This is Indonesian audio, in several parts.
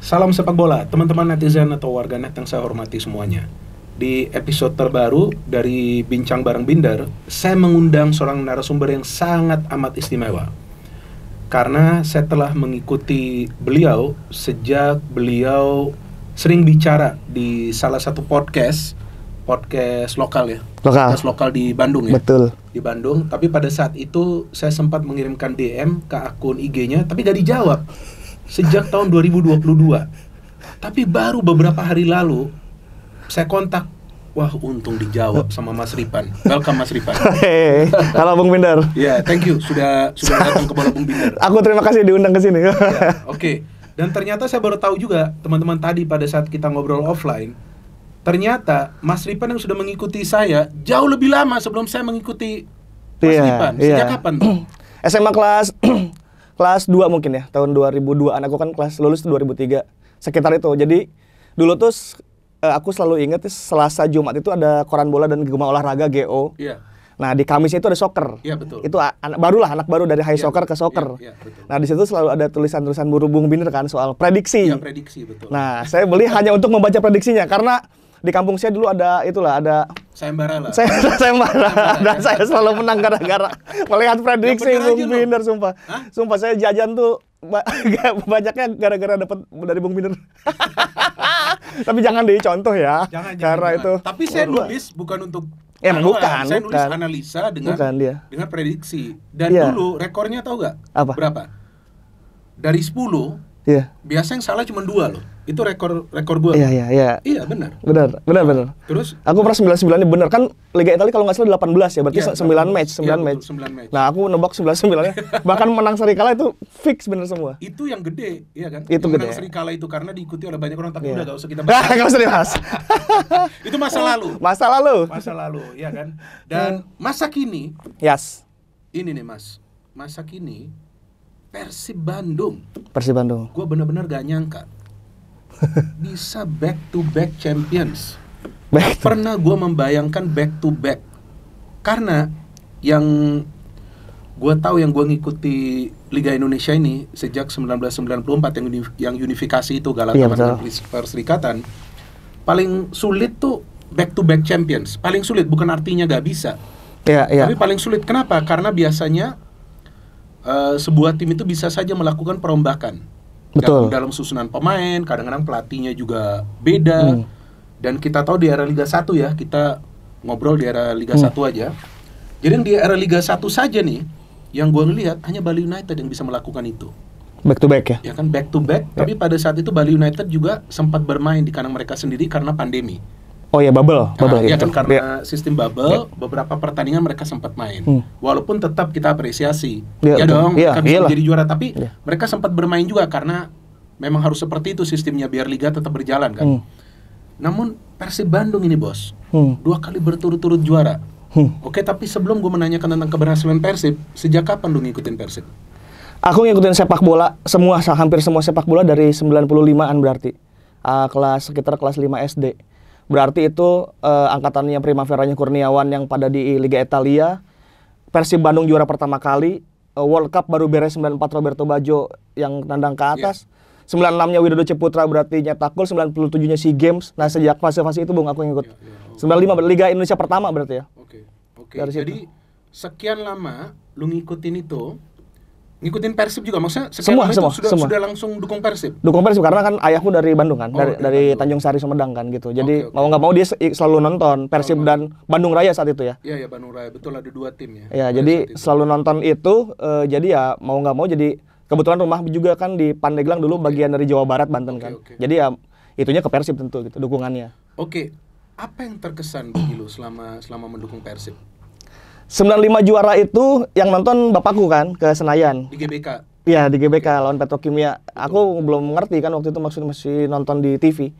Salam sepak bola, teman-teman netizen atau warganet yang saya hormati semuanya. Di episode terbaru dari Bincang Bareng Binder, saya mengundang seorang narasumber yang sangat amat istimewa. Karena saya telah mengikuti beliau sejak beliau sering bicara di salah satu podcast lokal ya. Podcast lokal di Bandung ya. Betul. Di Bandung, tapi pada saat itu saya sempat mengirimkan DM ke akun IG-nya, tapi gak dijawab. Sejak tahun 2022. Tapi baru beberapa hari lalu saya kontak. Wah, untung dijawab sama Mas Ripan. Welcome Mas Ripan. Hey, halo Bung Binder. Ya, thank you sudah datang ke Bola Bung Binder. Aku terima kasih diundang ke sini. Oke. Dan ternyata saya baru tahu juga teman-teman tadi pada saat kita ngobrol offline, ternyata Mas Ripan yang sudah mengikuti saya jauh lebih lama sebelum saya mengikuti Mas Ripan. Sejak kapan tuh? SMA kelas 2 mungkin ya, tahun 2002. Aku kan lulus 2003. Sekitar itu. Jadi dulu tuh aku selalu ingat Selasa Jumat itu ada koran bola dan Gema Olahraga GO. Iya. Nah, di Kamis itu ada soccer. Iya, betul. Itu anak baru dari high soccer ke soccer. Iya, betul. Nah, di situ selalu ada tulisan-tulisan Bung Binder kan soal prediksi. Iya, prediksi, betul. Nah, saya beli hanya untuk membaca prediksinya karena di kampung saya dulu ada sayembara lah. Sayembara. Dan saya selalu menang gara-gara melihat prediksi Bung Binder, sumpah. Hah? Sumpah saya jajan tuh banyaknya gara-gara dapat dari Bung Binder. Tapi jangan dicontoh ya. Jangan. Itu. Tapi saya nulis bukan untuk bukan. Saya nulis analisa dengan prediksi. Dan dulu rekornya tahu nggak? Apa? Berapa? Dari 10. Iya. Biasa yang salah cuma 2 loh. Itu rekor gua. Iya. Iya, benar. Benar. Terus aku pernah 99-nya benar kan Liga Italia kalau nggak salah 18 ya, berarti 9 match. Nah, aku nebak 99-nya. Bahkan menang seri kalah itu fix benar semua. Itu yang gede, iya kan? Itu menang gede. Seri kalah itu karena diikuti oleh banyak orang, tapi udah enggak usah kita bahas. Enggak usah dibahas. Itu masa lalu. Masa lalu, iya kan? Dan masa kini, ini nih Mas. Masa kini Persib Bandung. Gue benar-benar gak nyangka bisa back to back champions. Pernah gue membayangkan back to back. Karena yang gue tahu, yang gue ngikuti Liga Indonesia ini sejak 1994 yang unifikasi itu Galata dan Perserikatan, paling sulit tuh back to back champions. Paling sulit, bukan artinya gak bisa. Tapi paling sulit. Kenapa? Karena biasanya sebuah tim itu bisa saja melakukan perombakan. Betul. Dalam susunan pemain, kadang-kadang pelatihnya juga beda. Dan kita tahu di era Liga 1 ya, kita ngobrol di era Liga 1 aja. Jadi di era Liga 1 saja nih, yang gue ngelihat hanya Bali United yang bisa melakukan itu. Back to back ya? Ya kan, back to back. Tapi pada saat itu Bali United juga sempat bermain di kandang mereka sendiri karena pandemi. Oh ya, bubble ya kan, karena sistem bubble, beberapa pertandingan mereka sempat main. Walaupun tetap kita apresiasi. Mereka bisa menjadi juara, tapi mereka sempat bermain juga karena memang harus seperti itu sistemnya biar liga tetap berjalan kan. Namun Persib Bandung ini bos, 2 kali berturut-turut juara. Oke, tapi sebelum gue menanyakan tentang keberhasilan Persib, sejak kapan lu ngikutin Persib? Aku ngikutin sepak bola hampir semua sepak bola dari 95-an berarti. Sekitar kelas 5 SD. Berarti itu angkatannya Primaveranya Kurniawan yang pada di Liga Italia. Persib Bandung juara pertama kali. World Cup baru beres 94 Roberto Baggio yang nendang ke atas. 96-nya Widodo Ciputra berarti nyetak gol, 97-nya SEA Games. Nah, sejak fase-fase itu Bung aku ngikut. 95 Liga Indonesia pertama berarti ya. Oke. Jadi sekian lama lu ngikutin Persib juga, maksudnya semua. Sudah langsung dukung Persib? Dukung Persib karena kan ayahku dari Bandung kan, dari Tanjung Sari Sumedang kan gitu. Jadi mau nggak mau dia selalu nonton Persib dan Bandung Raya saat itu ya. Iya, Bandung Raya, betul, ada 2 tim ya. Iya, jadi selalu nonton itu, jadi ya mau nggak mau jadi kebetulan rumah juga kan di Pandeglang dulu bagian dari Jawa Barat, Banten kan. Jadi ya itunya ke Persib tentu gitu dukungannya. Apa yang terkesan bagi lu selama mendukung Persib? 95 juara itu yang nonton bapakku kan ke Senayan. Di GBK? Iya, di GBK lawan Petrokimia. Aku belum mengerti kan waktu itu masih nonton di TV.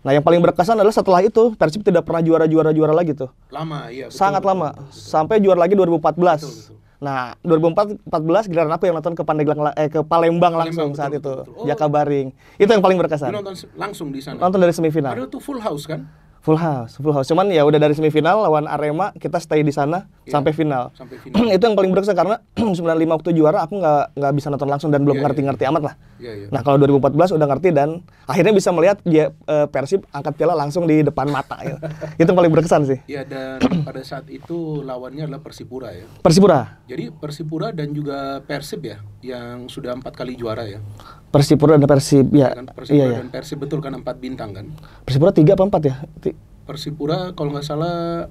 Nah, yang paling berkesan adalah setelah itu Persib tidak pernah juara lagi tuh. Lama, iya. Sangat lama. Sampai juara lagi 2014. Betul. Nah, 2014 giliran aku yang nonton ke Pandeglang ke Palembang langsung saat itu. Jakabaring. Itu yang paling berkesan. Nonton langsung di sana. Nonton dari semifinal. Padahal tuh full house kan? Full house. Cuman ya udah dari semifinal lawan Arema kita stay di sana sampai final. Itu yang paling berkesan karena 95 waktu juara aku nggak bisa nonton langsung dan belum ngerti-ngerti amat lah. Nah kalau 2014 udah ngerti dan akhirnya bisa melihat dia Persib angkat piala langsung di depan mata. Gitu. Itu paling berkesan sih. Iya dan pada saat itu lawannya adalah Persipura ya. Persipura. Jadi Persipura dan juga Persib ya yang sudah 4 kali juara ya. Persipura dan Persib ya. Kan Persipura dan Persib betul kan 4 bintang kan. Persipura 3 apa 4 ya? Persipura kalau nggak salah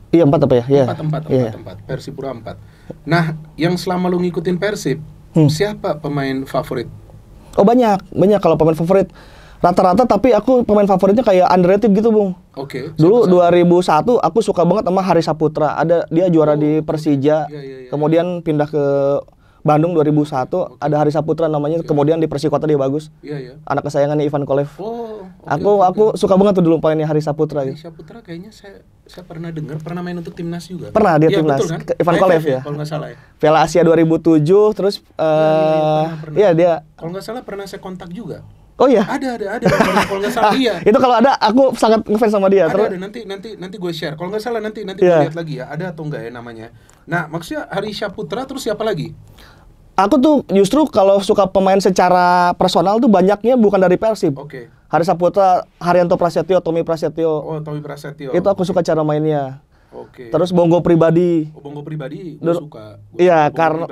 iya 4 apa ya? Iya. 4. Persipura 4. Nah, yang selama lu ngikutin Persib, siapa pemain favorit? Oh banyak kalau pemain favorit. Rata-rata tapi aku pemain favoritnya kayak underrated gitu, Bung. Oke. Dulu 2001 aku suka banget sama Hari Saputra. Dia juara di Persija. Kemudian pindah ke Bandung 2001, ada Hari Saputra namanya, kemudian di Persikota dia bagus. Anak kesayangannya Ivan Kolev. Aku suka banget tuh dulu mainnya Hari Saputra. Hari Saputra kayaknya saya pernah dengar, pernah main untuk timnas juga. Pernah dia timnas. Betul, kan? Ivan Kolev ya. Kalau nggak salah ya. Piala Asia 2007, terus iya dia. Kalau nggak salah pernah saya kontak juga. Oh iya. Ada. Kalau nggak salah iya. Itu kalau ada aku sangat ngefans sama dia. Ada nanti gue share. Kalau nggak salah nanti gue lihat lagi ya. Ada atau enggak ya namanya. Nah, maksudnya Hari Saputra terus siapa lagi? Aku tuh justru kalau suka pemain secara personal tuh banyaknya bukan dari Persib. Oke. Hari Saputra, Haryanto Prasetyo, Tommy Prasetyo. Oh, Tommy Prasetyo. Itu aku suka cara mainnya. Oke. Terus Bongo Pribadi. Bongo Pribadi gue suka. Iya, karena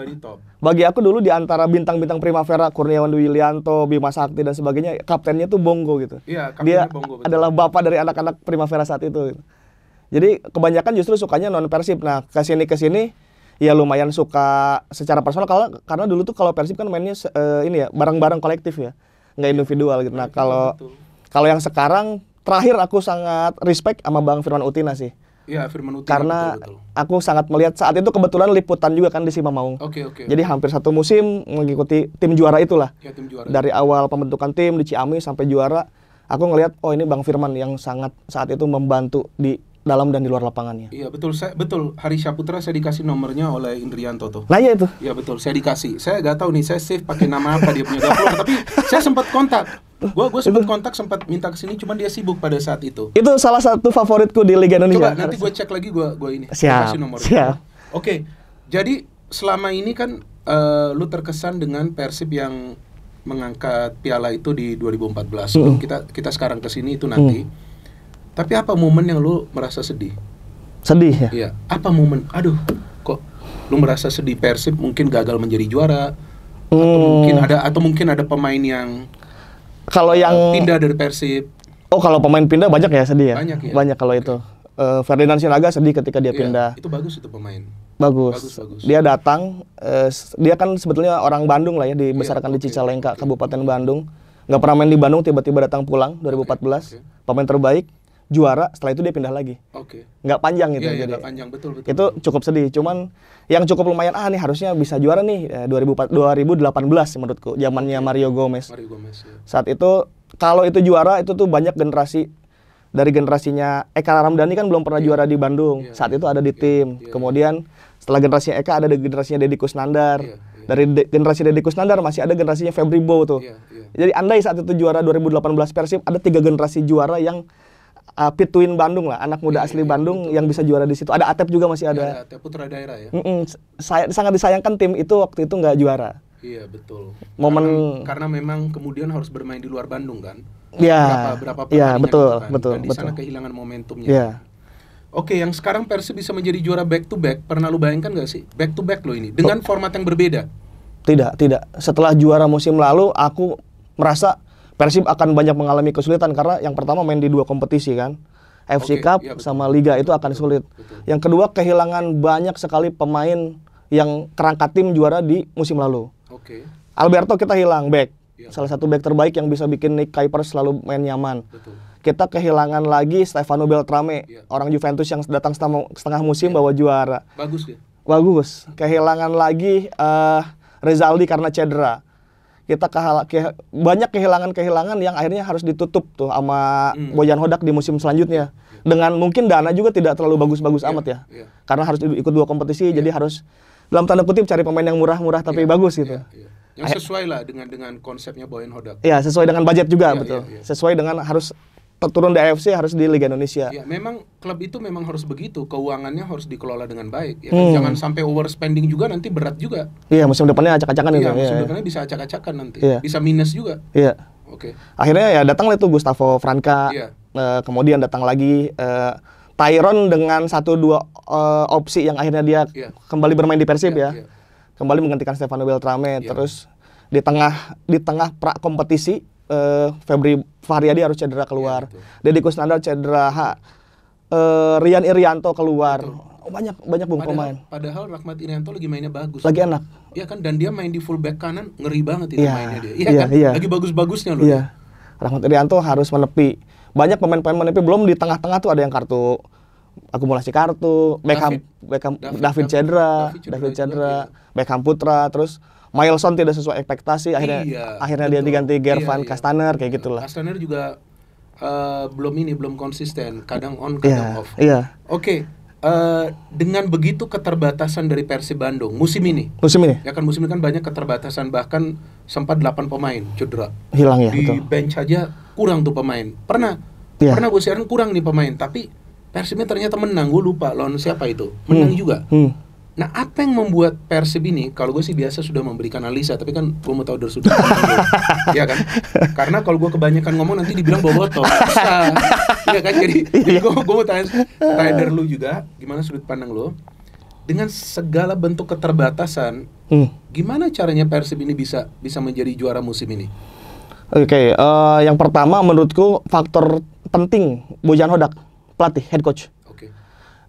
bagi aku dulu di antara bintang-bintang Primavera, Kurniawan Dwi Yulianto, Bima Sakti dan sebagainya, kaptennya tuh Bongo gitu. Iya, kaptennya Bongo. Dia adalah bapak dari anak-anak Primavera saat itu. Jadi kebanyakan justru sukanya non Persib. Nah, kesini ya lumayan suka secara personal karena dulu tuh kalau Persib kan mainnya ini ya bareng-bareng kolektif ya, nggak individual gitu. Nah kalau yang sekarang terakhir aku sangat respect sama Bang Firman Utina sih. Iya, Firman Utina. Karena betul. Aku sangat melihat saat itu kebetulan liputan juga kan di Simamaung. Oke. Jadi hampir satu musim mengikuti tim juara itulah. Ya, tim juara. Dari awal pembentukan tim di Ciamis sampai juara, aku ngelihat oh ini Bang Firman yang sangat saat itu membantu di dalam dan di luar lapangannya. Iya betul, Hari Saputra saya dikasih nomornya oleh Indrianto tuh. Nah iya itu. Iya betul, saya dikasih. Saya nggak tahu nih, saya save pakai nama apa dia punya dapur, tapi saya sempat kontak. Gue sempat minta kesini, cuman dia sibuk pada saat itu. Itu salah satu favoritku di Liga Indonesia. Coba nanti gue cek lagi, gue ini. Siap. Kasih nomornya. Siap. Oke, jadi selama ini kan lu terkesan dengan Persib yang mengangkat piala itu di 2014. Sebelum kita sekarang kesini itu nanti. Tapi apa momen yang lu merasa sedih? Sedih ya? Iya. Apa momen? Aduh, kok lu merasa sedih Persib mungkin gagal menjadi juara? Atau mungkin ada pemain yang kalau yang pindah dari Persib? Oh, kalau pemain pindah banyak ya sedih ya? Banyak ya. Banyak kalau itu. Ferdinand Sinaga sedih ketika dia pindah. Itu bagus itu pemain. Bagus. Dia datang, dia kan sebetulnya orang Bandung lah ya, dibesarkan di Cicalengka, Kabupaten Bandung. Nggak pernah main di Bandung, tiba-tiba datang pulang 2014. Pemain terbaik. Juara, setelah itu dia pindah lagi. Nggak panjang gitu. Iya, nggak panjang, betul. Itu cukup sedih. Cuman yang cukup lumayan, nih harusnya bisa juara nih 2018 menurutku, zamannya Mario Gomez. Ya. Saat itu kalau itu juara itu tuh banyak generasi dari generasinya Eka Ramdhani kan belum pernah juara di Bandung. Saat itu ada di tim. Kemudian setelah generasi Eka ada generasinya Deddy Kusnandar. Dari generasi Deddy Kusnandar masih ada generasinya Febri Bow tuh. Jadi andai saat itu juara 2018 Persib ada 3 generasi juara yang Pitwin Bandung lah, anak muda asli Bandung betul. Yang bisa juara di situ. Ada Atep juga masih ada. Atep putra daerah ya. Sangat disayangkan tim itu waktu itu nggak juara. Iya betul. Karena memang kemudian harus bermain di luar Bandung kan. Iya. Berapa Iya betul gitu kan. betul. Dan di sana kehilangan momentumnya. Iya. Oke, yang sekarang Persib bisa menjadi juara back to back, pernah lu bayangkan nggak sih back to back lo ini dengan format yang berbeda? Tidak. Setelah juara musim lalu, aku merasa Persib akan banyak mengalami kesulitan karena yang pertama main di 2 kompetisi kan. FC Cup sama Liga itu akan sulit. Betul. Yang kedua kehilangan banyak sekali pemain yang kerangka tim juara di musim lalu. Alberto kita hilang back. Salah satu back terbaik yang bisa bikin Nick Kuipers selalu main nyaman. Betul. Kita kehilangan lagi Stefano Beltrame, orang Juventus yang datang setengah musim bawa juara. Bagus dia. Bagus. Kehilangan lagi Rezaldi karena cedera. Kita banyak kehilangan yang akhirnya harus ditutup tuh sama Bojan Hodak di musim selanjutnya. Dengan mungkin dana juga tidak terlalu bagus-bagus amat ya. Karena harus ikut 2 kompetisi jadi harus dalam tanda kutip cari pemain yang murah-murah tapi bagus gitu. Yang sesuai lah dengan konsepnya Bojan Hodak. Iya, sesuai dengan budget juga betul. Sesuai dengan harus turun di AFC harus di Liga Indonesia. Ya, memang klub itu memang harus begitu, keuangannya harus dikelola dengan baik. Ya kan? Jangan sampai overspending juga, nanti berat juga. Iya, musim depannya acak-acakan itu. Iya, musim depannya bisa acak-acakan nanti, bisa minus juga. Iya. Oke. Akhirnya ya datanglah itu Gustavo Franca, kemudian datang lagi Tyron dengan 1-2 opsi yang akhirnya dia kembali bermain di Persib kembali menggantikan Stefano Beltrame. Terus di tengah pra kompetisi Febri Faryadi harus cedera keluar, Deddy Kusnandar cedera, Rian Irianto keluar. Banyak pemain. Padahal Rahmat Irianto lagi mainnya bagus. Lagi enak. Iya kan, dan dia main di fullback kanan ngeri banget itu mainnya dia. Iya kan? Lagi bagus-bagusnya loh. Iya. Rahmat Irianto harus menepi. Banyak pemain-pemain menepi, belum di tengah-tengah tuh ada yang kartu akumulasi kartu, David cedera, Beckham Putra, terus Mailson tidak sesuai ekspektasi, akhirnya dia diganti Gervan Castaner kayak gitulah. Castaner juga belum konsisten, kadang on kadang off. Oke. Dengan begitu keterbatasan dari Persib Bandung musim ini ya kan, musim ini kan banyak keterbatasan, bahkan sempat 8 pemain cedera, hilang ya, di bench aja kurang tuh pemain. Pernah gue siaran kurang nih pemain, tapi Persibnya ternyata menang. Gue lupa lawan siapa itu, menang juga. Nah, apa yang membuat Persib ini, kalau gue sih biasa sudah memberikan analisa, tapi kan gue mau tahu dari sudut pandang ya kan, karena kalau gue kebanyakan ngomong nanti dibilang bobotoh, susah. Ya kan, jadi gue mau tanya dari lu juga, gimana sudut pandang lu dengan segala bentuk keterbatasan, gimana caranya Persib ini bisa menjadi juara musim ini? Oke, yang pertama menurutku faktor penting Bojan Hodak, pelatih, head coach.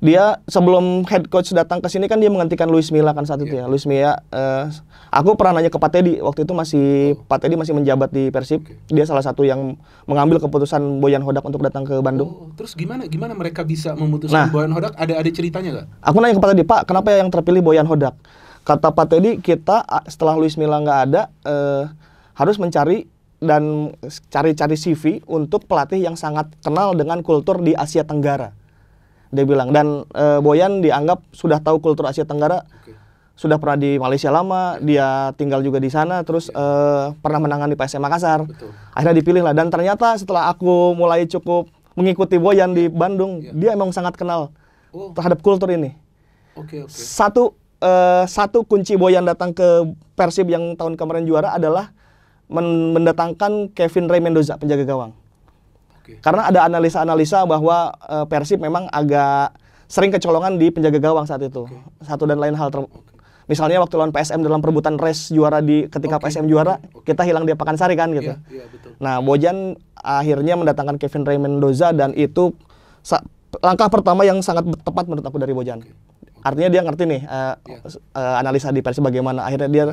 Dia sebelum head coach datang ke sini kan dia menggantikan Luis Milla kan saat itu ya. Luis Milla, aku pernah nanya ke Pak Teddy, waktu itu Pak Teddy masih menjabat di Persib. Dia salah satu yang mengambil keputusan Bojan Hodak untuk datang ke Bandung. Terus gimana mereka bisa memutuskan Bojan Hodak? Ada ceritanya nggak? Aku nanya ke Pak Teddy, Pak, kenapa yang terpilih Bojan Hodak? Kata Pak Teddy, kita setelah Luis Milla nggak ada, harus mencari dan cari CV untuk pelatih yang sangat kenal dengan kultur di Asia Tenggara. Dia bilang, dan Boyan dianggap sudah tahu kultur Asia Tenggara, sudah pernah di Malaysia lama, dia tinggal juga di sana, terus pernah menangani PSM Makassar. Akhirnya dipilih lah, dan ternyata setelah aku mulai cukup mengikuti Boyan di Bandung, dia emang sangat kenal terhadap kultur ini. Satu kunci Boyan datang ke Persib yang tahun kemarin juara adalah mendatangkan Kevin Ray Mendoza, penjaga gawang. Karena ada analisa-analisa bahwa Persib memang agak sering kecolongan di penjaga gawang saat itu. Satu dan lain hal. Misalnya waktu lawan PSM dalam perebutan race juara ketika PSM juara, kita hilang di Pakansari kan gitu. Betul. Nah, Bojan akhirnya mendatangkan Kevin Ray Mendoza, dan itu langkah pertama yang sangat tepat menurut aku dari Bojan. Artinya dia ngerti nih analisa di Persib bagaimana. Akhirnya dia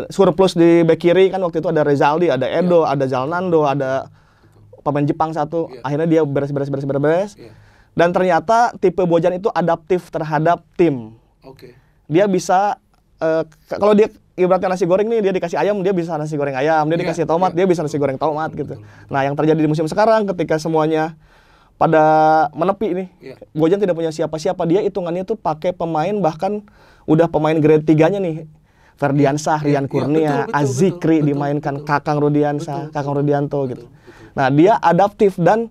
surplus di bek kiri kan, waktu itu ada Rezaldi, ada Edo, ada Zalnando, ada pemain Jepang satu. Akhirnya dia beres. Dan ternyata tipe Bojan itu adaptif terhadap tim. Dia bisa kalau dia ibaratnya nasi goreng nih, dia dikasih ayam, dia bisa nasi goreng ayam, dia dikasih tomat, dia bisa nasi goreng tomat gitu. Nah, yang terjadi di musim sekarang ketika semuanya pada menepi nih, Bojan tidak punya siapa-siapa, dia hitungannya tuh pakai pemain bahkan udah pemain grade 3-nya nih. Ferdiansah, Rian Kurnia, Azikri dimainkan, Kakang Rudianto gitu. Nah, dia adaptif, dan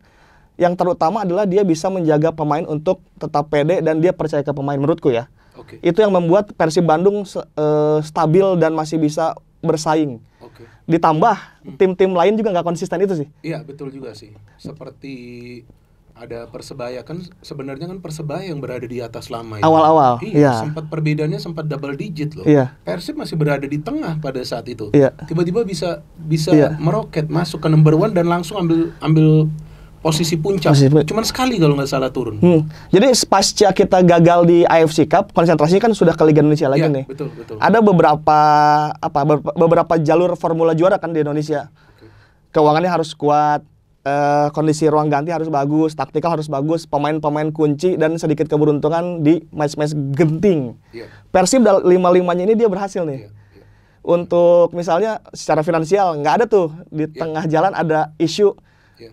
yang terutama adalah dia bisa menjaga pemain untuk tetap pede dan dia percaya ke pemain, menurutku ya. Itu yang membuat Persib Bandung stabil dan masih bisa bersaing. Ditambah tim-tim lain juga nggak konsisten itu sih. Iya, betul juga sih. Seperti ada Persebaya kan, sebenarnya kan Persebaya yang berada di atas lama itu. Awal-awal. Sempat perbedaannya sempat double digit loh. Persib masih berada di tengah pada saat itu. Tiba-tiba bisa meroket masuk ke number 1 dan langsung ambil posisi puncak. Cuman sekali kalau nggak salah turun. Jadi pasca kita gagal di AFC Cup, konsentrasinya kan sudah ke Liga Indonesia lagi nih. Betul. Ada beberapa jalur formula juara kan di Indonesia. Keuangannya harus kuat. Kondisi ruang ganti harus bagus, taktikal harus bagus, pemain-pemain kunci, dan sedikit keberuntungan di match-match genting. Persib 5-5-nya ini dia berhasil nih. Untuk misalnya secara finansial nggak ada tuh di tengah jalan ada isu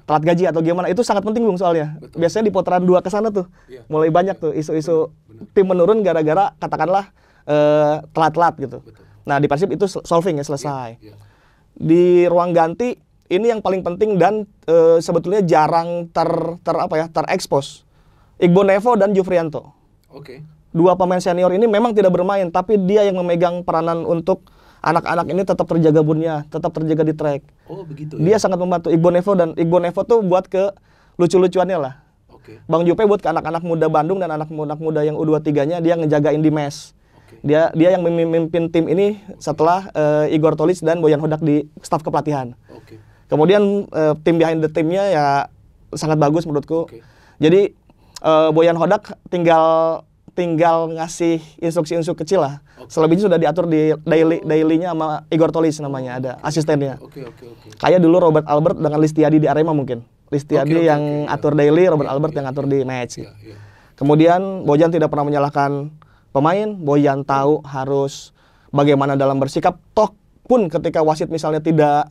telat gaji atau gimana, itu sangat penting Bung soalnya. Biasanya di putaran 2 ke sana tuh mulai banyak tuh isu-isu tim menurun gara-gara katakanlah telat-telat gitu. Nah, di Persib itu solving ya, selesai. Di ruang ganti ini yang paling penting dan sebetulnya jarang terekspos. Igbo Nevo dan Jufrianto. Oke. Dua pemain senior ini memang tidak bermain, tapi dia yang memegang peranan untuk anak-anak ini tetap terjaga bunnya, tetap terjaga di track. Oh, begitu ya. Dia sangat membantu Igbo Nevo tuh buat ke lucu-lucuannya lah. Oke. Bang Jupe buat ke anak-anak muda Bandung dan anak muda yang U23-nya dia ngejagain di mes. Dia yang memimpin tim ini setelah Igor Tolic dan Boyan Hodak di staf kepelatihan. Kemudian tim behind the team-nya ya sangat bagus menurutku. Jadi Boyan Hodak tinggal ngasih instruksi-instruksi kecil lah. Selebihnya sudah diatur di daily-nya sama Igor Tolic namanya, ada asistennya. Kayak dulu Robert Albert dengan Listiadi di Arema mungkin. Listiadi yang atur daily, Robert Albert yang atur di match. Kemudian Boyan tidak pernah menyalahkan pemain, Boyan tahu harus bagaimana dalam bersikap. Toh pun ketika wasit misalnya tidak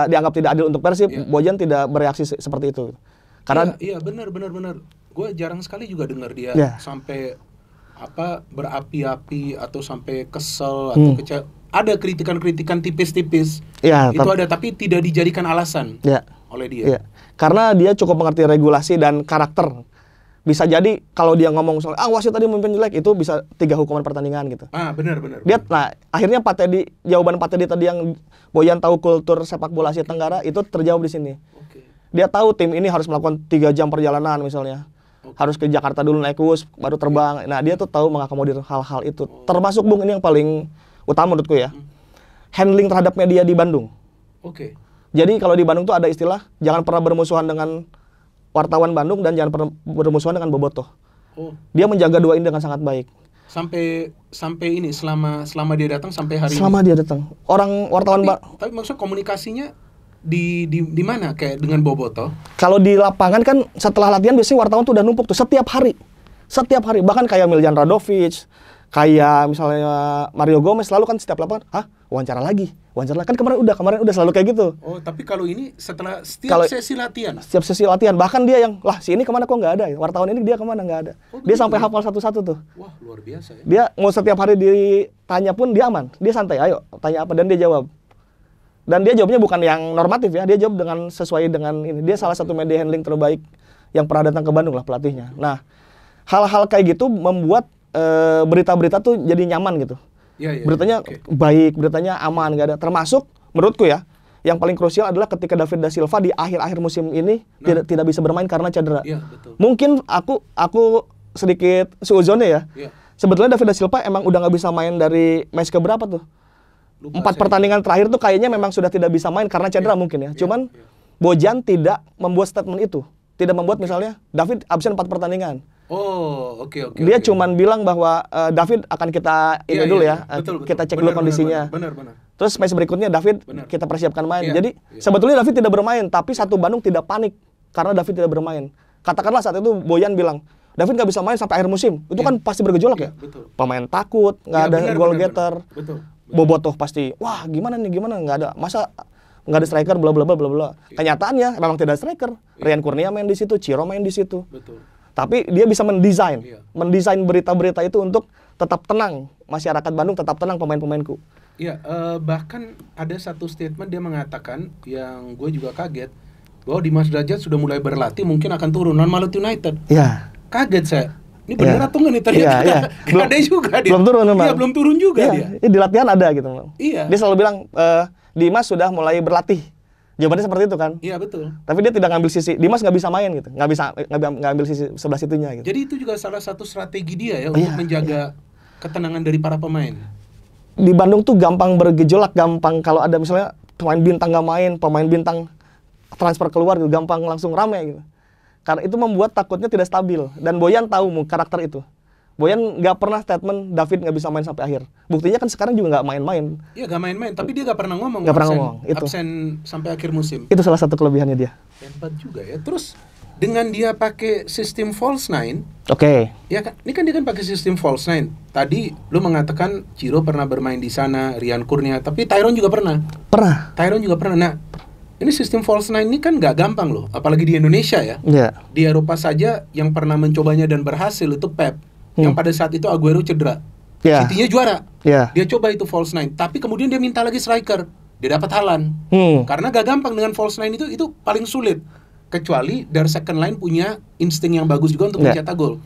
dianggap tidak adil untuk Persib, Boyan tidak bereaksi seperti itu. Karena iya benar. Gue jarang sekali juga dengar dia sampai berapi-api atau sampai kesel atau kecewa. Ada kritikan-kritikan tipis-tipis. Itu ada, tapi tidak dijadikan alasan oleh dia. Karena dia cukup mengerti regulasi dan karakter. Bisa jadi kalau dia ngomong soal wasit tadi memimpin jelek, itu bisa 3 hukuman pertandingan gitu. Benar. Nah, akhirnya jawaban Pak Teddy tadi yang Boyan tahu kultur sepak bola Asia Tenggara itu terjawab di sini. Dia tahu tim ini harus melakukan 3 jam perjalanan misalnya. Harus ke Jakarta dulu naik bus baru terbang. Nah, dia tuh tahu mengakomodir hal-hal itu. Termasuk Bung, ini yang paling utama menurutku ya. Handling terhadap media di Bandung. Jadi kalau di Bandung tuh ada istilah jangan pernah bermusuhan dengan wartawan Bandung dan jangan pernah bermusuhan dengan bobotoh. Dia menjaga dua ini dengan sangat baik. Sampai ini selama dia datang sampai hari selama ini. Dia datang. Orang wartawan tapi maksudnya komunikasinya di mana kayak dengan bobotoh? Kalau di lapangan kan setelah latihan biasanya wartawan tuh udah numpuk tuh setiap hari. Bahkan kayak Miljan Radovic, kayak misalnya Mario Gomez selalu kan setiap lapangan, wawancara lagi kan kemarin udah selalu kayak gitu. Tapi kalau ini setelah setiap sesi latihan bahkan dia yang si ini kemana kok nggak ada, wartawan ini dia kemana nggak ada. Dia sampai hafal satu-satu tuh. Wah, luar biasa ya. Dia mau setiap hari ditanya pun dia aman, dia santai, ayo tanya apa dan dia jawab. Dan dia jawabnya bukan yang normatif ya, dia jawab dengan sesuai dengan ini. Dia salah satu media handling terbaik yang pernah datang ke Bandung lah pelatihnya. Nah, hal-hal kayak gitu membuat berita-berita tuh jadi nyaman gitu. Beritanya baik, beritanya aman, nggak ada. Termasuk menurutku ya, yang paling krusial adalah ketika David da Silva di akhir-akhir musim ini tidak bisa bermain karena cedera. Mungkin aku sedikit seuzonnya ya. Sebetulnya David da Silva emang udah nggak bisa main dari match keberapa tuh? 4 pertandingan terakhir tuh kayaknya memang sudah tidak bisa main karena cedera mungkin ya. Cuman Bojan tidak membuat statement itu. Tidak membuat misalnya David absen 4 pertandingan. Dia cuman bilang bahwa David akan kita dulu ya. Betul. Kita cek dulu kondisinya. Benar. Terus match berikutnya David kita persiapkan main. Jadi sebetulnya David tidak bermain, tapi satu Bandung tidak panik karena David tidak bermain. Katakanlah saat itu Boyan bilang David nggak bisa main sampai akhir musim. Itu kan pasti bergejolak ya. Pemain takut, nggak ada goal getter. Bobotoh pasti, wah gimana nggak ada, masa nggak ada striker, bla bla bla bla bla. Kenyataannya memang tidak ada striker. Rian Kurnia main di situ, Ciro main di situ. Tapi dia bisa mendesain berita-berita itu untuk tetap tenang masyarakat Bandung, tetap tenang pemain-pemainku. Bahkan ada satu statement dia mengatakan yang gue juga kaget bahwa Dimas Derajat sudah mulai berlatih mungkin akan turun non-Malut United. Kaget saya. Ini benar atau nggak nih ternyata? Belum ada juga dia. Belum turun juga dia. Di latihan ada gitu. Dia selalu bilang Dimas sudah mulai berlatih. Jawabannya seperti itu kan? Iya betul. Tapi dia tidak ngambil sisi. Dimas nggak bisa main gitu. Nggak ambil sisi sebelah situnya gitu. Jadi itu juga salah satu strategi dia ya untuk menjaga ketenangan dari para pemain. Di Bandung tuh gampang bergejolak, gampang kalau ada misalnya pemain bintang nggak main, pemain bintang transfer keluar gitu, gampang langsung rame gitu. Karena itu membuat takutnya tidak stabil. Dan Boyan tahu karakter itu. Boyan nggak pernah statement David nggak bisa main sampai akhir. Buktinya kan sekarang juga nggak main-main. Iya nggak main-main, tapi dia nggak pernah ngomong. Nggak pernah ngomong. Absen sampai akhir musim. Itu salah satu kelebihannya dia. Hebat juga ya. Terus dengan dia pakai sistem false nine. Ya kan, ini kan dia kan pakai sistem false nine. Tadi lu mengatakan Ciro pernah bermain di sana, Rian Kurnia, tapi Tyron juga pernah. Tyron juga pernah. Nah, ini sistem false nine ini kan nggak gampang loh, apalagi di Indonesia ya. Di Eropa saja yang pernah mencobanya dan berhasil itu Pep. Yang pada saat itu Aguero cedera. City-nya juara. Dia coba itu false nine, tapi kemudian dia minta lagi striker. dia dapat Haaland. Karena gak gampang dengan false nine itu paling sulit. Kecuali dari second line punya insting yang bagus juga untuk mencetak gol.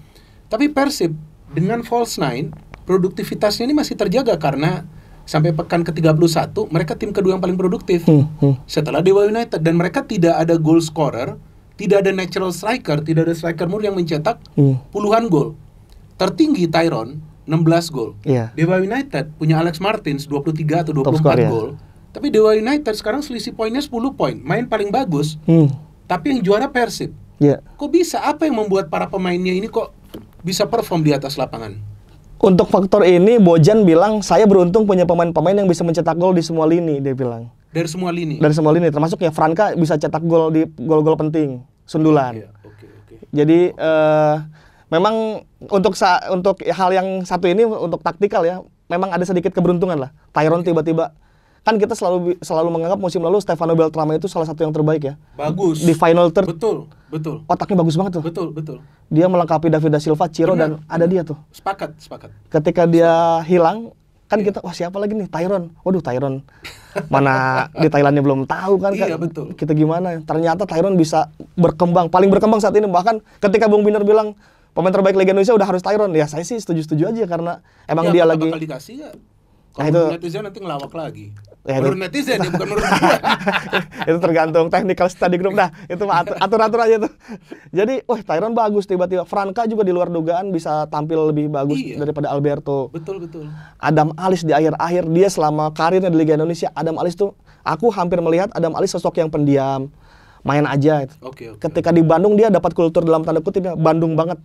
Tapi Persib dengan false nine produktivitasnya ini masih terjaga karena sampai pekan ke-31 mereka tim kedua yang paling produktif setelah Dewa United, dan mereka tidak ada goal scorer, tidak ada natural striker, tidak ada striker murni yang mencetak puluhan gol. Tertinggi Tyrone 16 gol. Dewa United punya Alex Martins 23 atau 24 gol. Tapi Dewa United sekarang selisih poinnya 10 poin, main paling bagus. Tapi yang juara Persib. Kok bisa? Apa yang membuat para pemainnya ini kok bisa perform di atas lapangan? Untuk faktor ini, Bojan bilang, saya beruntung punya pemain-pemain yang bisa mencetak gol di semua lini, dia bilang. Dari semua lini? Dari semua lini, termasuk ya Franka bisa cetak gol di gol-gol penting, sundulan. Jadi, memang untuk hal yang satu ini, untuk taktikal ya, memang ada sedikit keberuntungan lah. Tyrone tiba-tiba, kan kita selalu menganggap musim lalu Stefano Beltrame itu salah satu yang terbaik ya. Bagus. Di final third. Betul. Otaknya bagus banget tuh. Betul. Dia melengkapi David da Silva, Ciro, dan ada dia tuh. Sepakat. Ketika dia hilang, kan kita, wah siapa lagi nih? Tyrone. Waduh, Tyrone. Mana di Thailandnya belum tahu kan. Betul. Kita gimana? Ternyata Tyrone bisa berkembang, paling berkembang saat ini. Bahkan ketika Bung Biner bilang pemain terbaik Liga Indonesia udah harus Tyrone. Ya saya sih setuju-setuju aja karena emang dia lagi. Bakal dikasih ya? Kalau netizen nanti ngelawak lagi. Menurut netizen ya, bukan menurut gua. Itu tergantung technical study group. Nah, itu atur-atur aja tuh. Jadi, Tyrone bagus tiba-tiba. Franka juga di luar dugaan bisa tampil lebih bagus daripada Alberto. Betul. Adam Alis di akhir-akhir dia selama karirnya di Liga Indonesia, Adam Alis tuh aku hampir melihat Adam Alis sosok yang pendiam, main aja. Ketika di Bandung dia dapat kultur dalam tanda kutipnya Bandung banget.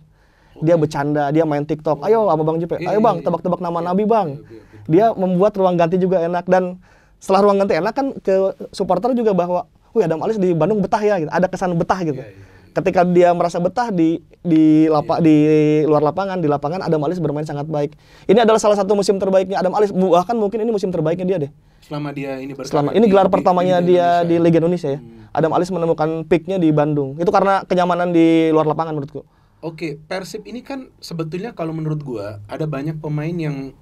Dia bercanda, dia main TikTok. Ayo sama Bang Jupe, ayo Bang, tebak-tebak nama Nabi Bang. Dia membuat ruang ganti juga enak, dan setelah ruang ganti enak kan ke supporter juga bahwa, Adam Alis di Bandung betah ya, gitu. Ada kesan betah gitu. Ketika dia merasa betah di luar lapangan, di lapangan Adam Alis bermain sangat baik. Ini adalah salah satu musim terbaiknya Adam Alis, bahkan mungkin ini musim terbaiknya dia deh. Selama dia ini ini gelar pertamanya dia di Liga Indonesia ya. Adam Alis menemukan peaknya di Bandung. Itu karena kenyamanan di luar lapangan menurutku. Persib ini kan sebetulnya kalau menurut gua ada banyak pemain yang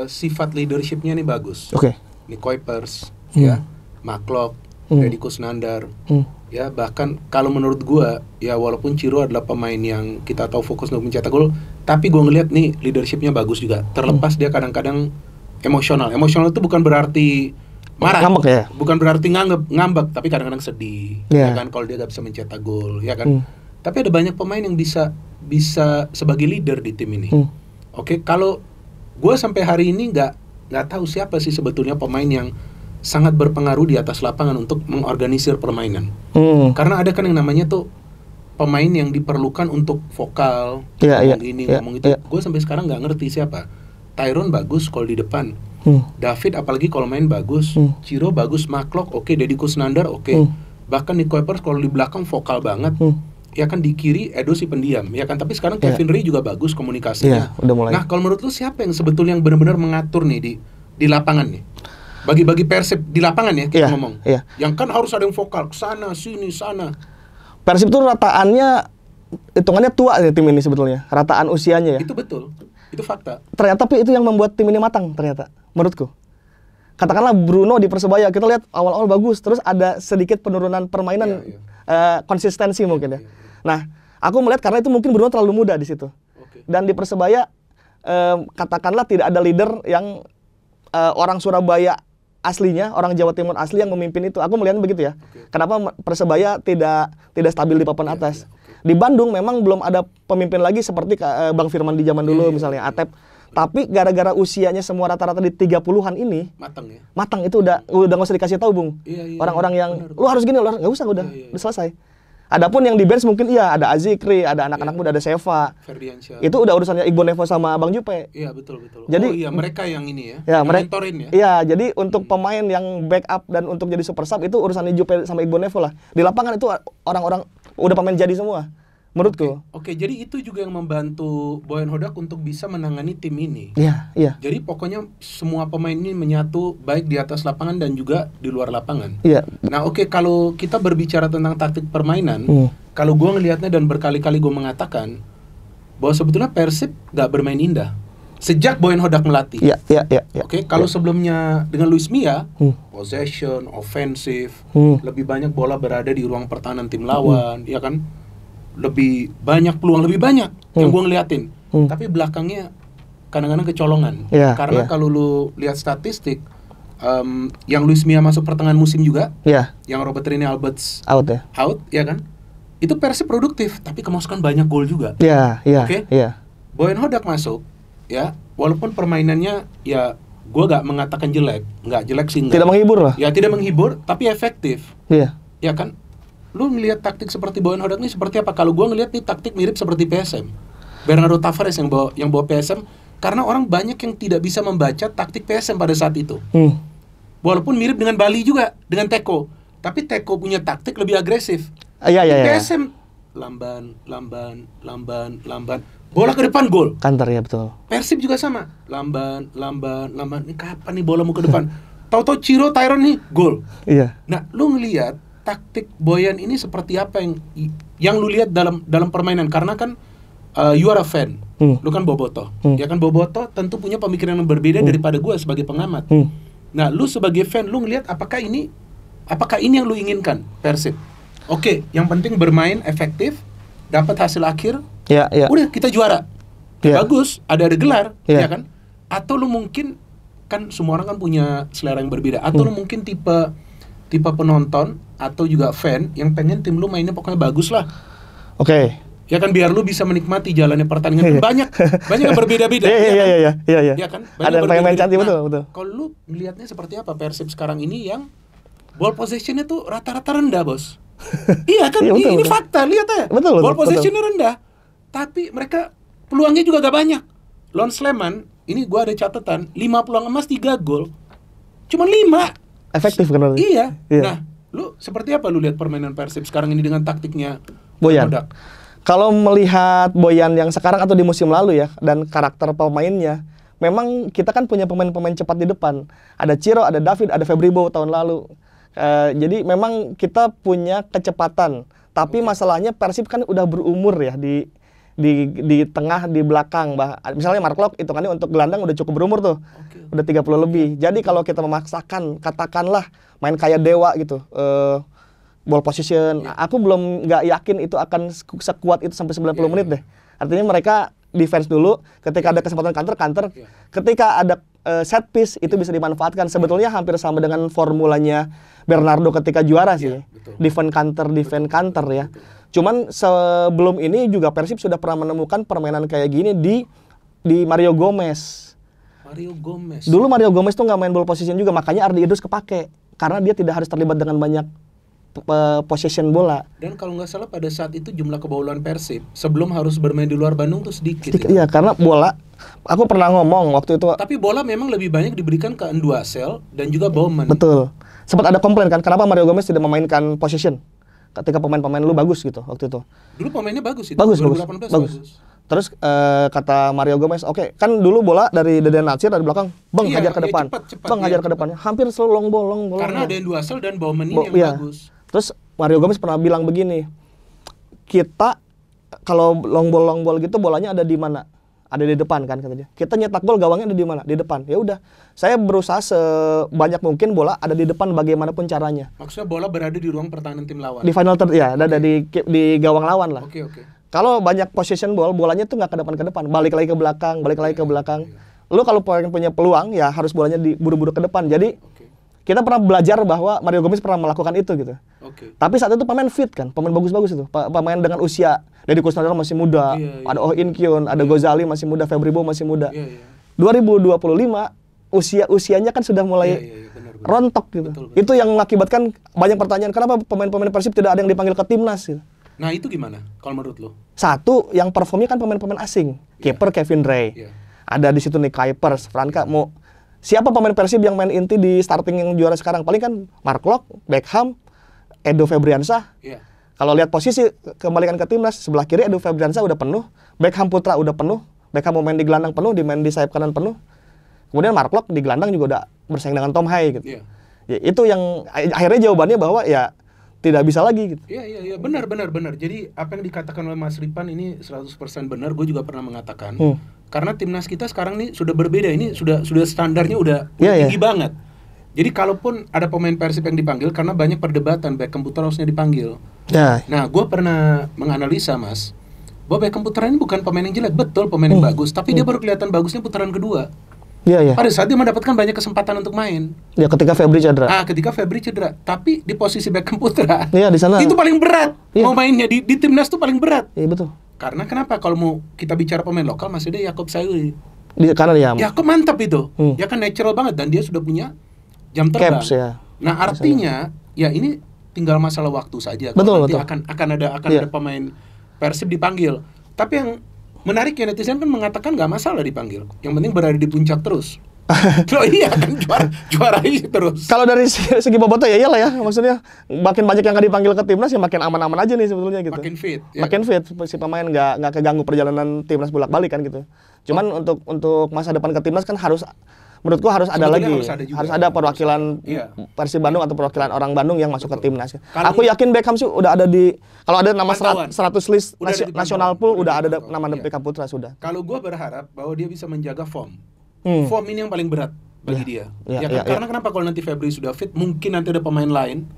sifat leadershipnya nih bagus. Ini Kuipers, ya, Maklok, Deddy Kusnandar, ya, bahkan kalau menurut gua ya walaupun Ciro adalah pemain yang kita tahu fokus untuk mencetak gol, tapi gua ngelihat nih leadershipnya bagus juga. Terlepas dia kadang-kadang emosional. Emosional itu bukan berarti marah, bukan berarti ngambek, tapi kadang-kadang sedih, ya kan, kalau dia gak bisa mencetak gol, ya kan. Tapi ada banyak pemain yang bisa sebagai leader di tim ini. Kalau gue sampai hari ini nggak tahu siapa sih sebetulnya pemain yang sangat berpengaruh di atas lapangan untuk mengorganisir permainan. Karena ada kan yang namanya tuh pemain yang diperlukan untuk vokal, ngomong itu. Gue sampai sekarang nggak ngerti siapa. Tyrone bagus kalau di depan. David apalagi kalau main bagus. Ciro bagus, Maklok Deddy Kusnandar bahkan di Kuipers kalau di belakang vokal banget. Ya kan, di kiri Edo si pendiam, ya kan, tapi sekarang Kevin Ray juga bagus komunikasinya. Udah mulai. Nah, kalau menurut lu siapa yang sebetulnya yang benar-benar mengatur nih di lapangan nih? Bagi Persib di lapangan ya kita ngomong. Yang kan harus ada yang vokal, sana sini sana. Persib tuh rataannya hitungannya tua ya tim ini sebetulnya. Rataan usianya ya. Itu betul. Itu fakta. Ternyata tapi itu yang membuat tim ini matang ternyata menurutku. Katakanlah Bruno di Persebaya, kita lihat awal-awal bagus, terus ada sedikit penurunan permainan, konsistensi mungkin ya. Nah, aku melihat karena itu mungkin Bruno terlalu muda di situ. Dan di Persebaya, katakanlah tidak ada leader yang orang Surabaya aslinya, orang Jawa Timur asli yang memimpin itu. Aku melihat begitu ya. Kenapa Persebaya tidak stabil di papan atas? Di Bandung memang belum ada pemimpin lagi seperti Bang Firman di zaman dulu misalnya, Atep. Tapi gara-gara usianya semua rata-rata di 30-an ini matang itu udah nggak usah dikasih tahu, Bung. Orang-orang yang lu harus gini, lu nggak usah, udah selesai. Adapun yang di bench mungkin ada Azikri, ada anak-anak muda, ada Seva. Itu udah urusannya Iqbal Nevo sama Bang Jupe. Iya, betul. Jadi mereka yang ini ya, mentorin ya. Iya, jadi untuk pemain yang backup dan untuk jadi super sub itu urusannya Jupe sama Iqbal Nevo lah. Di lapangan itu orang-orang udah pemain jadi semua. Menurutku. Oke, jadi itu juga yang membantu Boyan Hodak untuk bisa menangani tim ini. Iya. Jadi pokoknya semua pemain ini menyatu baik di atas lapangan dan juga di luar lapangan. Iya. Nah, kalau kita berbicara tentang taktik permainan, kalau gue ngelihatnya dan berkali-kali gue mengatakan bahwa sebetulnya Persib gak bermain indah. Sejak Boyan Hodak melatih. Iya. Oke, kalau sebelumnya dengan Luis Mia, possession, offensive, lebih banyak bola berada di ruang pertahanan tim lawan, ya kan? Lebih banyak peluang, lebih banyak yang gua ngeliatin. Tapi belakangnya kadang-kadang kecolongan. Karena kalau lu lihat statistik, yang Luis Mia masuk pertengahan musim juga, yang Robert Rene Alberts out ya kan? Itu Persib produktif, tapi kemasukan banyak gol juga. Oke? Boyan Hodak masuk, ya, walaupun permainannya ya gue gak mengatakan nggak jelek sih, tidak menghibur lah. Ya tidak menghibur, tapi efektif. Ya kan, lu ngelihat taktik seperti Boyan Hodak ini seperti apa? Kalau gue ngelihat nih taktik mirip seperti PSM, Bernardo Tavares yang bawa PSM, karena orang banyak yang tidak bisa membaca taktik PSM pada saat itu. Walaupun mirip dengan Bali juga, dengan Teko, tapi Teko punya taktik lebih agresif. PSM lamban, bola ke depan gol. Kanter ya, betul. Persib juga sama, lamban. Ini kapan nih bola mau ke depan? Tahu-tahu Ciro Tyron nih gol. Nah, lu ngelihat taktik Boyan ini seperti apa yang lu lihat dalam permainan, karena kan you are a fan. Lu kan bobotoh. Ya kan, bobotoh tentu punya pemikiran yang berbeda daripada gue sebagai pengamat. Nah, lu sebagai fan, lu ngelihat apakah ini yang lu inginkan Persib? Oke, yang penting bermain efektif, dapat hasil akhir. Udah, kita juara. Bagus, ada gelar, ya kan? Atau lu mungkin, kan semua orang kan punya selera yang berbeda. Atau lu mungkin tipe penonton atau juga fan yang pengen tim lu mainnya pokoknya bagus lah. Ya kan, biar lu bisa menikmati jalannya pertandingan. Banyak yang berbeda-beda. Ya kan? Ada yang pengen main cantik, betul. Kalau lu ngelihatnya seperti apa Persib sekarang ini yang ball possession-nya tuh rata-rata rendah, Bos? Iya kan, ini fakta, lihat aja. Ball possession-nya rendah, tapi mereka peluangnya juga gak banyak. Lawan Sleman, ini gua ada catatan, 5 peluang emas 3 gol. Cuma 5. Efektif kan? Iya. Nah, lu seperti apa lu lihat permainan Persib sekarang ini dengan taktiknya Boyan? Kalau melihat Boyan yang sekarang atau di musim lalu ya, dan karakter pemainnya, memang kita kan punya pemain-pemain cepat di depan. Ada Ciro, ada David, ada Febribo tahun lalu. Jadi memang kita punya kecepatan, tapi masalahnya Persib kan udah berumur ya di tengah, di belakang. Misalnya Mark Lok hitungannya untuk gelandang udah cukup berumur tuh, udah 30 lebih. Jadi kalau kita memaksakan, katakanlah main kayak Dewa gitu, ball position, aku belum nggak yakin itu akan sekuat itu sampai 90 menit deh. Artinya mereka defense dulu, ketika ada kesempatan counter, ketika ada set piece itu bisa dimanfaatkan. Sebetulnya hampir sama dengan formulanya Bernardo ketika juara sih. Defense counter ya. Cuman sebelum ini juga Persib sudah pernah menemukan permainan kayak gini di Mario Gomez. Dulu Mario Gomez tuh nggak main ball position juga, makanya Ardi Idrus kepake karena dia tidak harus terlibat dengan banyak possession bola. Dan kalau nggak salah pada saat itu jumlah kebobolan Persib sebelum harus bermain di luar Bandung tuh sedikit. Iya, karena bola, aku pernah ngomong waktu itu. Tapi bola memang lebih banyak diberikan ke Enduasel dan juga Bowman. Betul. Sempat ada komplain kan, kenapa Mario Gomez tidak memainkan possession ketika pemain-pemain lu bagus gitu waktu itu. Dulu pemainnya bagus itu. Bagus. Terus kata Mario Gomez, oke, kan dulu bola dari Deden Natsir dari belakang, hajar ke depan. Cepat, hajar ke depan. Hampir selalu long ball. Karena ada Enduasel dan Bowman ini yang bagus. Terus Mario Gomez pernah bilang begini, kita kalau long ball gitu bolanya ada di mana? Ada di depan kan katanya. Kita nyetak gol gawangnya ada di mana? Di depan. Ya udah, saya berusaha sebanyak mungkin bola ada di depan bagaimanapun caranya. Maksudnya bola berada di ruang pertahanan tim lawan. Di final third ya, ada di gawang lawan lah. Oke. Kalau banyak possession ball, bolanya tuh nggak ke depan, balik lagi ke belakang. Lu kalau punya peluang ya harus bolanya diburu-buru ke depan. Jadi kita pernah belajar bahwa Mario Gomez pernah melakukan itu gitu. Tapi saat itu pemain fit kan, pemain bagus-bagus itu. Pemain dengan usia, Deddy Kusnandar masih muda, ada Oh In Kyun, ada Gozali masih muda, Febribo masih muda. 2025 usianya kan sudah mulai rontok gitu. Betul. Itu yang mengakibatkan banyak pertanyaan, kenapa pemain-pemain Persib tidak ada yang dipanggil ke timnas gitu. Nah itu gimana kalau menurut lo? Satu, yang performnya kan pemain-pemain asing. Kiper Kevin Ray. Ada di situ nih Kuipers, Franka. Siapa pemain Persib yang main inti di starting yang juara sekarang? Paling kan Mark Lok, Beckham, Edo Febriansah. Kalau lihat posisi kembalikan ke timnas, sebelah kiri Edo Febriansah udah penuh, Beckham Putra udah penuh, Beckham mau main di gelandang penuh, main di sayap kanan penuh. Kemudian Mark Lok di gelandang juga udah bersaing dengan Tom Hai gitu. Ya, itu yang akhirnya jawabannya bahwa ya tidak bisa lagi gitu. Iya, benar. Jadi apa yang dikatakan oleh Mas Ripan ini 100% benar. Gue juga pernah mengatakan. Karena timnas kita sekarang nih sudah berbeda. Ini sudah standarnya udah tinggi banget. Jadi kalaupun ada pemain Persib yang dipanggil, karena banyak perdebatan Beckham Putra harusnya dipanggil. Nah, gue pernah menganalisa, Mas, bahwa Beckham Putra ini bukan pemain yang jelek, betul pemain yang bagus, tapi dia baru kelihatan bagusnya putaran kedua. Pada saat dia mendapatkan banyak kesempatan untuk main. Ketika Febri cedera. Ketika Febri cedera, tapi di posisi Beckham Putra. Di sana. Itu paling berat. Mau mainnya di timnas itu paling berat. Iya, betul. Karena kenapa? Kalau mau kita bicara pemain lokal, masih ada Yaakob Sayuri. Karena dia. Yaakob mantap itu. Ya kan natural banget dan dia sudah punya jam terbang. Caps, ya. Nah, artinya ya ini tinggal masalah waktu saja. Betul. Akan ada pemain Persib dipanggil. Tapi yang menarik ya, netizen kan mengatakan nggak masalah dipanggil. Yang penting berada di puncak terus. Iya kan, juara terus. Kalau dari segi boboto ya iyalah ya, maksudnya makin banyak yang nggak dipanggil ke timnas ya makin aman-aman aja nih sebetulnya gitu. Makin fit. Makin fit si pemain nggak keganggu perjalanan timnas bolak-balik kan gitu. Cuman untuk masa depan ke timnas kan menurutku harus ada lagi, harus ada perwakilan Persib Bandung atau perwakilan orang Bandung yang masuk ke timnas. Aku yakin Beckham sih udah ada kalau ada nama 100 list nasional pool udah ada nama Beckham Putra sudah. Kalau gue berharap bahwa dia bisa menjaga form. Form ini yang paling berat bagi dia. Karena kenapa kalau nanti Febri sudah fit, mungkin nanti ada pemain lain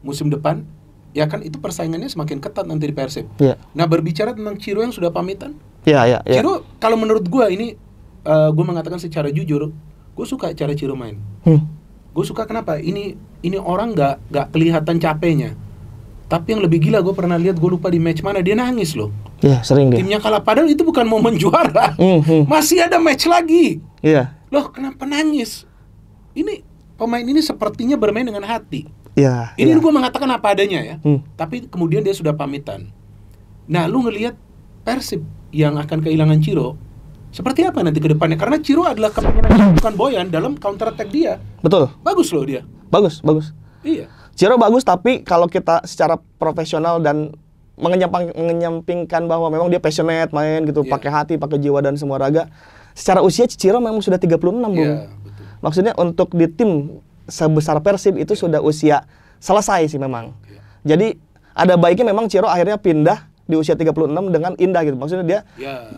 musim depan, ya kan itu persaingannya semakin ketat nanti di Persib. Nah, berbicara tentang Ciro yang sudah pamitan. Ciro kalau menurut gue ini gue mengatakan secara jujur, gue suka cara Ciro main. Gue suka kenapa? Ini orang nggak kelihatan capeknya. Tapi yang lebih gila gue pernah lihat, gue lupa di match mana, dia nangis loh. Sering dia. Timnya kalah, padahal itu bukan momen juara. Masih ada match lagi. Loh, kenapa nangis? Ini pemain ini sepertinya bermain dengan hati. Ini gue mengatakan apa adanya ya. Tapi kemudian dia sudah pamitan. Nah, lu ngelihat Persib yang akan kehilangan Ciro seperti apa nanti ke depannya? Karena Ciro adalah kemungkinan bukan Boyan dalam counter attack dia. Betul. Bagus loh dia. Bagus. Iya. Ciro bagus, tapi kalau kita secara profesional dan menyampingkan bahwa memang dia passionate main gitu, pakai hati, pakai jiwa dan semua raga. Secara usia Ciro memang sudah 36, Bung. Betul. Maksudnya untuk di tim sebesar Persib itu sudah usia selesai sih memang. Jadi ada baiknya memang Ciro akhirnya pindah di usia 36 dengan indah gitu. Maksudnya dia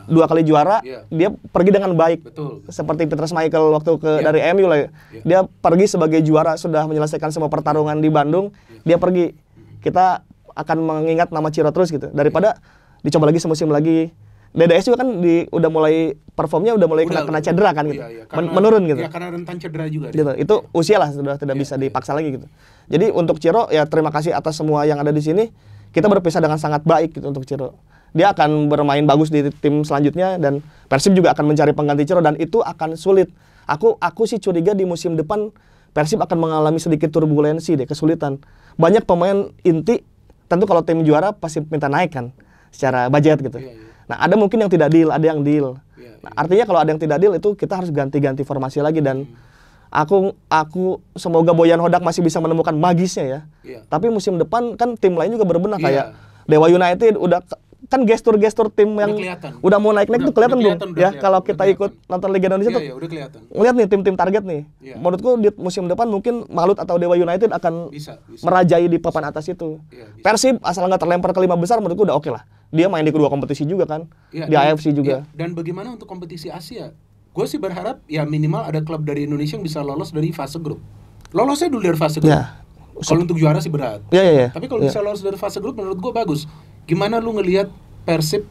2 kali juara, dia pergi dengan baik. Betul. Seperti Peter Schmeichel waktu dari MU lah. Dia pergi sebagai juara, sudah menyelesaikan semua pertarungan di Bandung, dia pergi. Kita akan mengingat nama Ciro terus gitu. Daripada dicoba lagi semusim lagi. DDS juga kan udah mulai performnya udah mulai kena cedera kan gitu. Menurun gitu. Karena rentan cedera juga. Gitu. Itu usia lah sudah tidak bisa dipaksa lagi gitu. Jadi untuk Ciro ya terima kasih atas semua yang ada di sini. Kita berpisah dengan sangat baik gitu untuk Ciro. Dia akan bermain bagus di tim selanjutnya dan Persib juga akan mencari pengganti Ciro dan itu akan sulit. Aku sih curiga di musim depan Persib akan mengalami sedikit turbulensi deh, kesulitan. Banyak pemain inti, tentu kalau tim juara pasti minta naik kan secara budget gitu. Nah, ada mungkin yang tidak deal, ada yang deal. Nah, artinya kalau ada yang tidak deal itu kita harus ganti-ganti formasi lagi dan aku semoga Boyan Hodak masih bisa menemukan magisnya ya. Tapi musim depan kan tim lain juga berbenah kayak Dewa United udah kan gestur-gestur tim yang udah mau naik itu kelihatan belum ya kalau kita ikut nonton Liga Indonesia tuh. Udah kelihatan. Lihat nih tim-tim target nih. Menurutku di musim depan mungkin Malut atau Dewa United akan merajai di papan atas itu. Persib asal nggak terlempar ke 5 besar menurutku udah oke lah. Dia main di kedua kompetisi juga kan. Di AFC juga. Dan bagaimana untuk kompetisi Asia? Gue sih berharap ya minimal ada klub dari Indonesia yang bisa lolos dari fase grup. Lolosnya dulu dari fase grup. Kalau untuk juara sih berat. Tapi kalau bisa lolos dari fase grup menurut gue bagus. Gimana lu ngelihat Persib?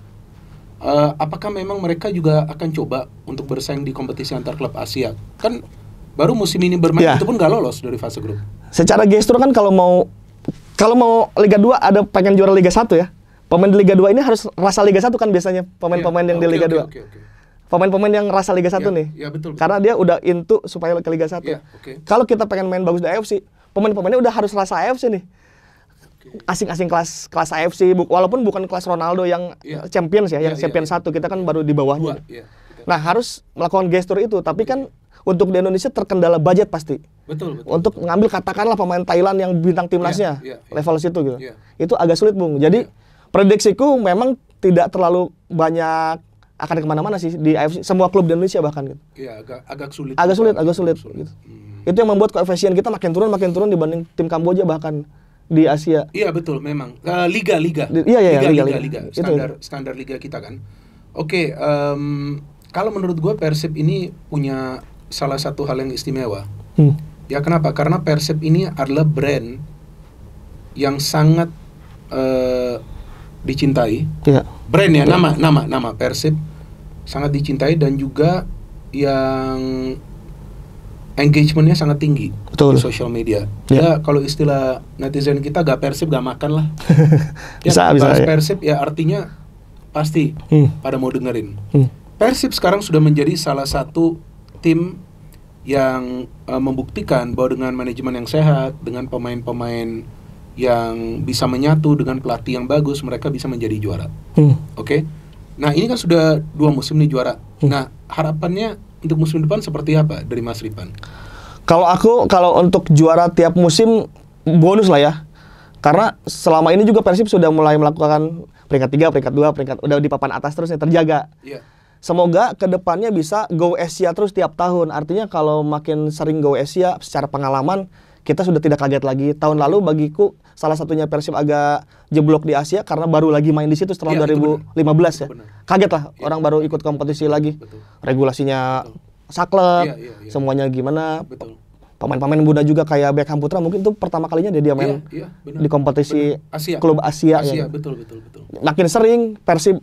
Apakah memang mereka juga akan coba untuk bersaing di kompetisi antar klub Asia? Kan baru musim ini bermain itu pun gak lolos dari fase grup. Secara gestur kan kalau mau Liga 2 ada pengen juara Liga 1 ya. Pemain di Liga 2 ini harus rasa Liga 1 kan biasanya pemain-pemain yang di Liga 2. Pemain-pemain yang rasa Liga 1 nih. Betul. Karena dia udah into supaya ke Liga 1. Kalau kita pengen main bagus di AFC, pemain-pemainnya udah harus rasa AFC nih. Asing-asing kelas AFC, walaupun bukan kelas Ronaldo yang Champions ya, yang Champions 1, kita kan baru di bawahnya. Nah, harus melakukan gestur itu, tapi kan untuk di Indonesia terkendala budget pasti. Betul. Untuk mengambil katakanlah pemain Thailand yang bintang timnasnya, level situ gitu. Itu agak sulit, Bung. Jadi prediksiku memang tidak terlalu banyak akan kemana-mana sih di AFC, semua klub di Indonesia bahkan gitu. Agak sulit. Agak sulit gitu. Itu yang membuat koefisien kita makin turun dibanding tim Kamboja bahkan. di Asia. Iya betul, memang liga. Iya, liga. Standar liga kita kan. Oke, kalau menurut gue Persib ini punya salah satu hal yang istimewa. Ya kenapa? Karena Persib ini adalah brand yang sangat dicintai. Yeah. Brand ya, nama Persib sangat dicintai dan juga yang engagementnya sangat tinggi. Betul. Di sosial media. Ya kalau istilah netizen kita gak Persib gak makan lah. bisa ya. Persib ya artinya pasti pada mau dengerin. Persib sekarang sudah menjadi salah satu tim yang membuktikan bahwa dengan manajemen yang sehat, dengan pemain-pemain yang bisa menyatu, dengan pelatih yang bagus, mereka bisa menjadi juara. Oke? Nah ini kan sudah 2 musim nih juara. Nah harapannya untuk musim depan seperti apa dari Mas Ripan? Kalau untuk juara tiap musim bonus lah ya. Karena selama ini juga Persib sudah mulai melakukan peringkat 3, peringkat 2, peringkat udah di papan atas terus yang terjaga. Yeah. Semoga kedepannya bisa go Asia terus tiap tahun. Artinya kalau makin sering go Asia secara pengalaman kita sudah tidak kaget lagi. Tahun lalu bagiku salah satunya Persib agak jeblok di Asia karena baru lagi main di situ setelah 2015 ya. Kaget lah orang baru ikut kompetisi lagi. Betul. Regulasinya saklek, semuanya gimana. Betul. Pemain-pemain muda juga kayak Beckham Putra mungkin itu pertama kalinya dia main di kompetisi klub Asia ya. Betul. Makin sering Persib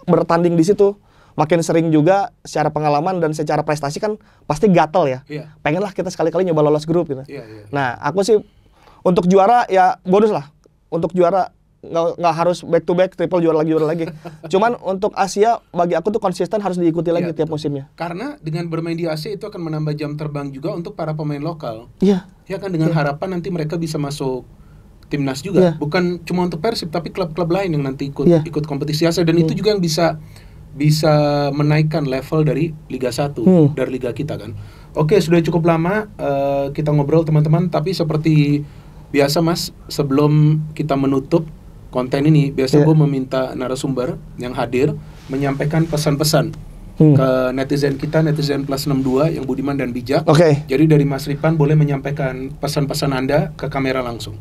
bertanding di situ, makin sering juga secara pengalaman dan secara prestasi kan pasti gatel ya. Pengenlah kita sekali-kali nyoba lolos grup gitu. Nah, aku sih untuk juara ya bonus lah. Untuk juara nggak harus back to back triple juara lagi. Cuman untuk Asia bagi aku tuh konsisten harus diikuti lagi tiap musimnya. Karena dengan bermain di Asia itu akan menambah jam terbang juga untuk para pemain lokal. Iya. Ya kan dengan harapan nanti mereka bisa masuk timnas juga. Bukan cuma untuk Persib tapi klub-klub lain yang nanti ikut kompetisi Asia dan itu juga yang bisa menaikkan level dari Liga 1 dari liga kita kan. Oke, sudah cukup lama kita ngobrol teman-teman, tapi seperti biasa Mas, sebelum kita menutup konten ini, biasa gue meminta narasumber yang hadir menyampaikan pesan-pesan ke netizen kita, netizen plus 62 yang budiman dan bijak. Jadi dari Mas Ripan boleh menyampaikan pesan-pesan Anda ke kamera langsung.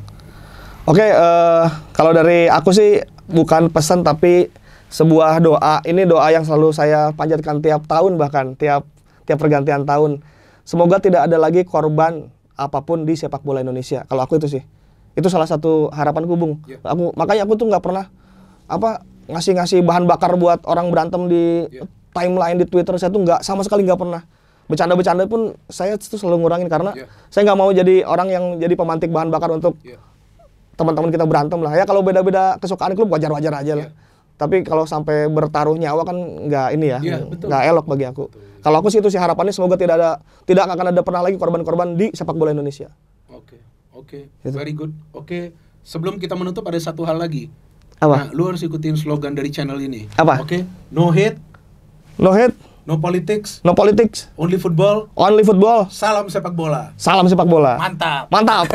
Kalau dari aku sih bukan pesan tapi sebuah doa. Ini doa yang selalu saya panjatkan tiap tahun, bahkan tiap pergantian tahun. Semoga tidak ada lagi korban apapun di sepak bola Indonesia. Kalau aku itu sih. Itu salah satu harapanku, Bung. Makanya aku tuh nggak pernah ngasih bahan bakar buat orang berantem di timeline di Twitter. Saya tuh sama sekali nggak pernah. Bercanda-bercanda pun saya tuh selalu ngurangin karena saya nggak mau jadi orang yang jadi pemantik bahan bakar untuk teman-teman kita berantem lah. Ya kalau beda-beda kesukaan klub wajar-wajar aja lah. Tapi kalau sampai bertaruh nyawa kan nggak nggak elok bagi aku. Kalau aku sih itu sih harapannya semoga tidak akan ada pernah lagi korban-korban di sepak bola Indonesia. Oke, very good. Oke, sebelum kita menutup ada satu hal lagi. Apa? Nah, lu harus ikutin slogan dari channel ini. Apa? Oke, no hate, no politics, only football, salam sepak bola. Mantap.